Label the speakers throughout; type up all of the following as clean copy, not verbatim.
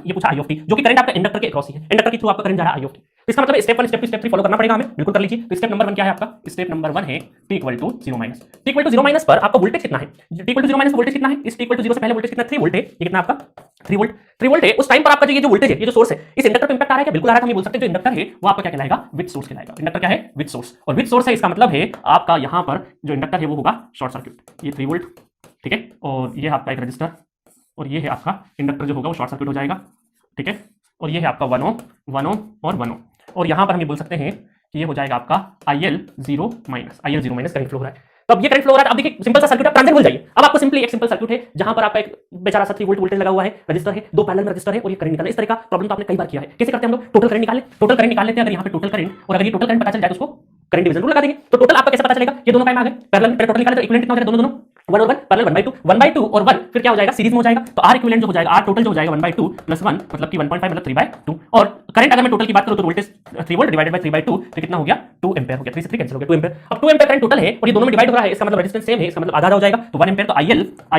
Speaker 1: ये पूछा आई of T, जो कि करंट आपका इंडक्टर के अक्रॉस ही है, इंडक्टर के थ्रू आपका करंट जा रहा है आई ऑफ टी। तो इसका मतलब स्टेप 1 स्टेप 2 स्टेप 3 फॉलो करना पड़ेगा हमें, बिल्कुल कर लीजिए। तो स्टेप नंबर 1 क्या है आपका? स्टेप नंबर 1 है t equal to 0 minus, t equal to 0 minus पर आपका वोल्टेज कितना है? t equal to 0 minus voltage कितना है? इस t इक्वल टू 0 से पहले वोल्टेज कितना 3 वोल्ट है, ये कितना आपका 3 वोल्ट, 3 वोल्ट है। उस टाइम पर आपका जो ये जो वोल्टेज है, ये जो सोर्स है, इस इंडक्टर पे इंपैक्ट आ रहा है क्या? बिल्कुल आ रहा है। हम ये बोल सकते हैं जो इंडक्टर है वो आपका क्या कहलाएगा? विद सोर्स कहलाएगा। इंडक्टर क्या है? With source. और विद सोर्स है इसका मतलब है आपका यहां पर जो इंडक्टर है वो होगा शॉर्ट सर्किट, ये 3 वोल्ट, ठीक है। और ये आपका एक रजिस्टर, और ये है आपका इंडक्टर जो होगा वो शॉर्ट सर्किट हो जाएगा, ठीक है। और ये है आपका 1 ओम, 1 ओम और 1 ओम। और यहां पर हम ये बोल सकते हैं कि ये हो जाएगा आपका IL 0 minus, IL 0 minus current flow हो रहा है। तो अब ये करंट फ्लो हो रहा है। अब देखिए सिंपल सा सर्किट, आप ट्रांजिएंट भूल जाइए। अब आपको सिंपली एक सिंपल सर्किट है जहां पर आपका एक बेचारा सा 3 वोल्ट वोल्टेज लगा हुआ है, रजिस्टर है, दो पैरेलल में रजिस्टर है और ये करंट निकालना। इस तरह का प्रॉब्लम तो आपने कई बार किया है। कैसे करते हैं हम लोग? टोटल करंट निकाल लेते हैं। अगर यहाँ पे टोटल करंट, और अगर ये टोटल करंट पता चल जाए तो उसको करंट डिवीजन रूल लगा देंगे। तो टोटल आपका कैसे पता चलेगा? ये दोनों टाइम आ गए पैरेलल में, टोटल निकाले तो इक्विवेलेंट कितना हो जाएगा? दोनों 1 और 1 पैरेलल 1/2 और 1 फिर क्या हो जाएगा? सीरीज में हो जाएगा। तो R इक्विवेलेंट जो हो जाएगा, R टोटल जो हो जाएगा 1/2 प्लस 1 मतलब कि 1.5 मतलब 3/2। और करंट अगर मैं टोटल की बात करूं तो वोल्टेज 3 वोल्ट डिवाइडेड बाय 3/2 तो कितना हो गया? 2 एम्पीयर हो गया। 3 से 3 कैंसिल हो गया, 2 एम्पीयर। अब 2 एम्पीयर करंट टोटल है और ये दोनों में डिवाइड हो रहा है, इसका मतलब रेजिस्टेंस सेम है, इसका मतलब आधा हो जाएगा। तो 1 एम्पीयर तो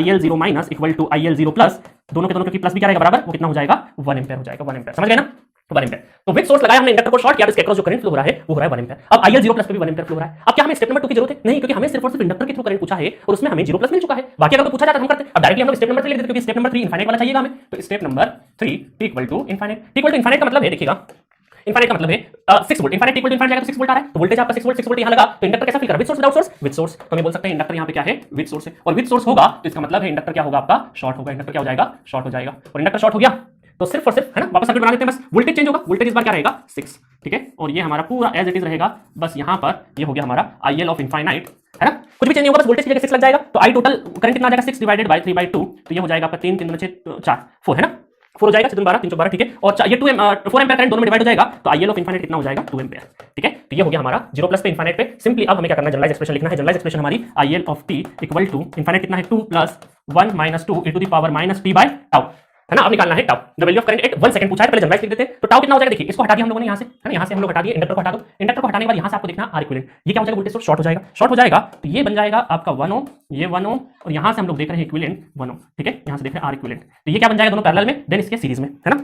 Speaker 1: IL 0 minus equal to IL 0 plus, दोनों के दोनों क्योंकि प्लस भी क्या रहेगा बराबर, वो कितना हो जाएगा? 1 एम्पीयर हो जाएगा। 1 एम्पीयर समझ गए ना? 1 एम्पीयर। तो विद सोर्स लगाया हमने, इंडक्टर को शॉर्ट किया, इसके अक्रॉस जो करंट फ्लो हो रहा है वो हो रहा है 1 एम्पीयर। अब IL 0 प्लस पे भी 1 एम्पीयर फ्लो हो रहा है। अब क्या हमें स्टेप नंबर 2 की जरूरत है? नहीं, क्योंकि हमें सिर्फ और सिर्फ इंडक्टर के थ्रू करंट पूछा है और उसमें हमें 0 प्लस मिल चुका है। बाकी अगर तो पूछा जाता हम करते। अब डायरेक्टली हम लोग स्टेप नंबर 3 लिख देते, क्योंकि स्टेप नंबर 3 इनफाइनाइट वाला चाहिएगा हमें। तो step number 3 t equal to infinite, t equal to infinite का मतलब है, देखिएगा इनफाइनाइट का मतलब है 6 volt, infinite equal to infinite जाएगा तो 6 वोल्ट आ रहा है। तो वोल्टेज आपका 6 वोल्ट यहां लगा, तो इंडक्टर कैसा फील कर रहा है? With source without source? With source. तो हम बोल सकते हैं इंडक्टर यहां पे क्या है? विद सोर्स है। और विद सोर्स होगा तो इसका मतलब है इंडक्टर क्या होगा आपका? शॉर्ट होगा। इंडक्टर क्या हो जाएगा? शॉर्ट हो जाएगा। और इंडक्टर शॉर्ट हो गया तो सिर्फ और सिर्फ है ना, वापस सर्किट बना लेते हैं बस। वोल्टेज चेंज होगा, वोल्टेज इस बार क्या रहेगा? 6, ठीक है। और ये हमारा पूरा एज इट इज रहेगा, बस यहां पर ये हो गया हमारा IL ऑफ इनफाइनाइट, है ना, कुछ भी चेंज नहीं होगा, बस वोल्टेज की जगह 6 लग जाएगा। तो I टोटल करंट कितना आ जाएगा? 6 डिवाइडेड बाय 3/2, तो ये हो जाएगा आपका 3 3 6 4 4 है ना, 4 हो जाएगा, 6 12 312, ठीक है। और ये 4 एम्पीयर करंट दोनों में डिवाइड हो जाएगा, तो IL ऑफ इनफाइनाइट कितना हो जाएगा? 2 एम्पीयर, ठीक है। तो ये हो गया हमारा 0 प्लस पे इनफाइनाइट पे। सिंपली अब हमें क्या करना है? जनरलाइज एक्सप्रेशन लिखना है। जनरलाइज एक्सप्रेशन हमारी IL of t equal to infinite कितना है? 2 plus 1 minus 2 e to the power minus t by tau, है ना। अब निकालना है tau, the value of current at 1 second पूछा है, पहले जनरलाइज लिख देते हैं। तो टाउ कितना हो जाएगा? देखिए इसको हटा दिया हम लोगों ने यहां से, है ना, यहां से हम लोग हटा दिए, इंडक्टर को हटा दो। इंडक्टर को हटाने के बाद यहां से आपको देखना R इक्विवेलेंट, ये क्या हो जाएगा? वोल्टेज सोर्स शॉर्ट हो जाएगा। शॉर्ट हो जाएगा तो ये बन जाएगा आपका 1 ओम, ये 1 ओम, और यहां से हम लोग देख रहे हैं इक्विवेलेंट 1 ओम, ठीक है। यहां से देख रहे हैं R इक्विवेलेंट, तो ये क्या बन जाएगा? दोनों पैरेलल में, देन इसके सीरीज में, है ना।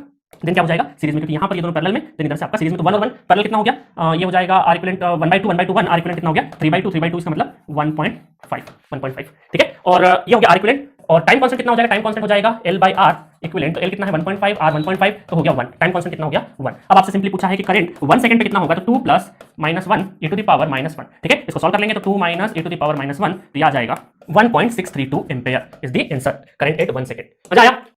Speaker 1: देन क्या हो जाएगा? सीरीज में, क्योंकि यहां पर ये दोनों पैरेलल में, देन इधर से आपका सीरीज में। तो 1 और 1 पैरेलल कितना हो गया? ये हो जाएगा R इक्विवेलेंट 1/2 1/2 1, R इक्विवेलेंट कितना हो गया? 3/2 इसका मतलब 1.5, ठीक है। और ये हो गया R इक्विवेलेंट। और टाइम कांस्टेंट कितना हो जाएगा? टाइम कांस्टेंट हो जाएगा L/R इक्विवेलेंट। तो L कितना है? 1.5, R 1.5, तो हो गया 1। टाइम कांस्टेंट कितना हो गया? 1। अब आपसे सिंपली पूछा है कि करंट 1 सेकंड पे कितना होगा? तो 2 plus minus 1 e to the power minus 1, ठीक है। इसको सॉल्व कर लेंगे तो 2 minus e to the power minus 1, तो ये आ जाएगा 1.632 ampere is the answer. Current at 1 second. मजा आया?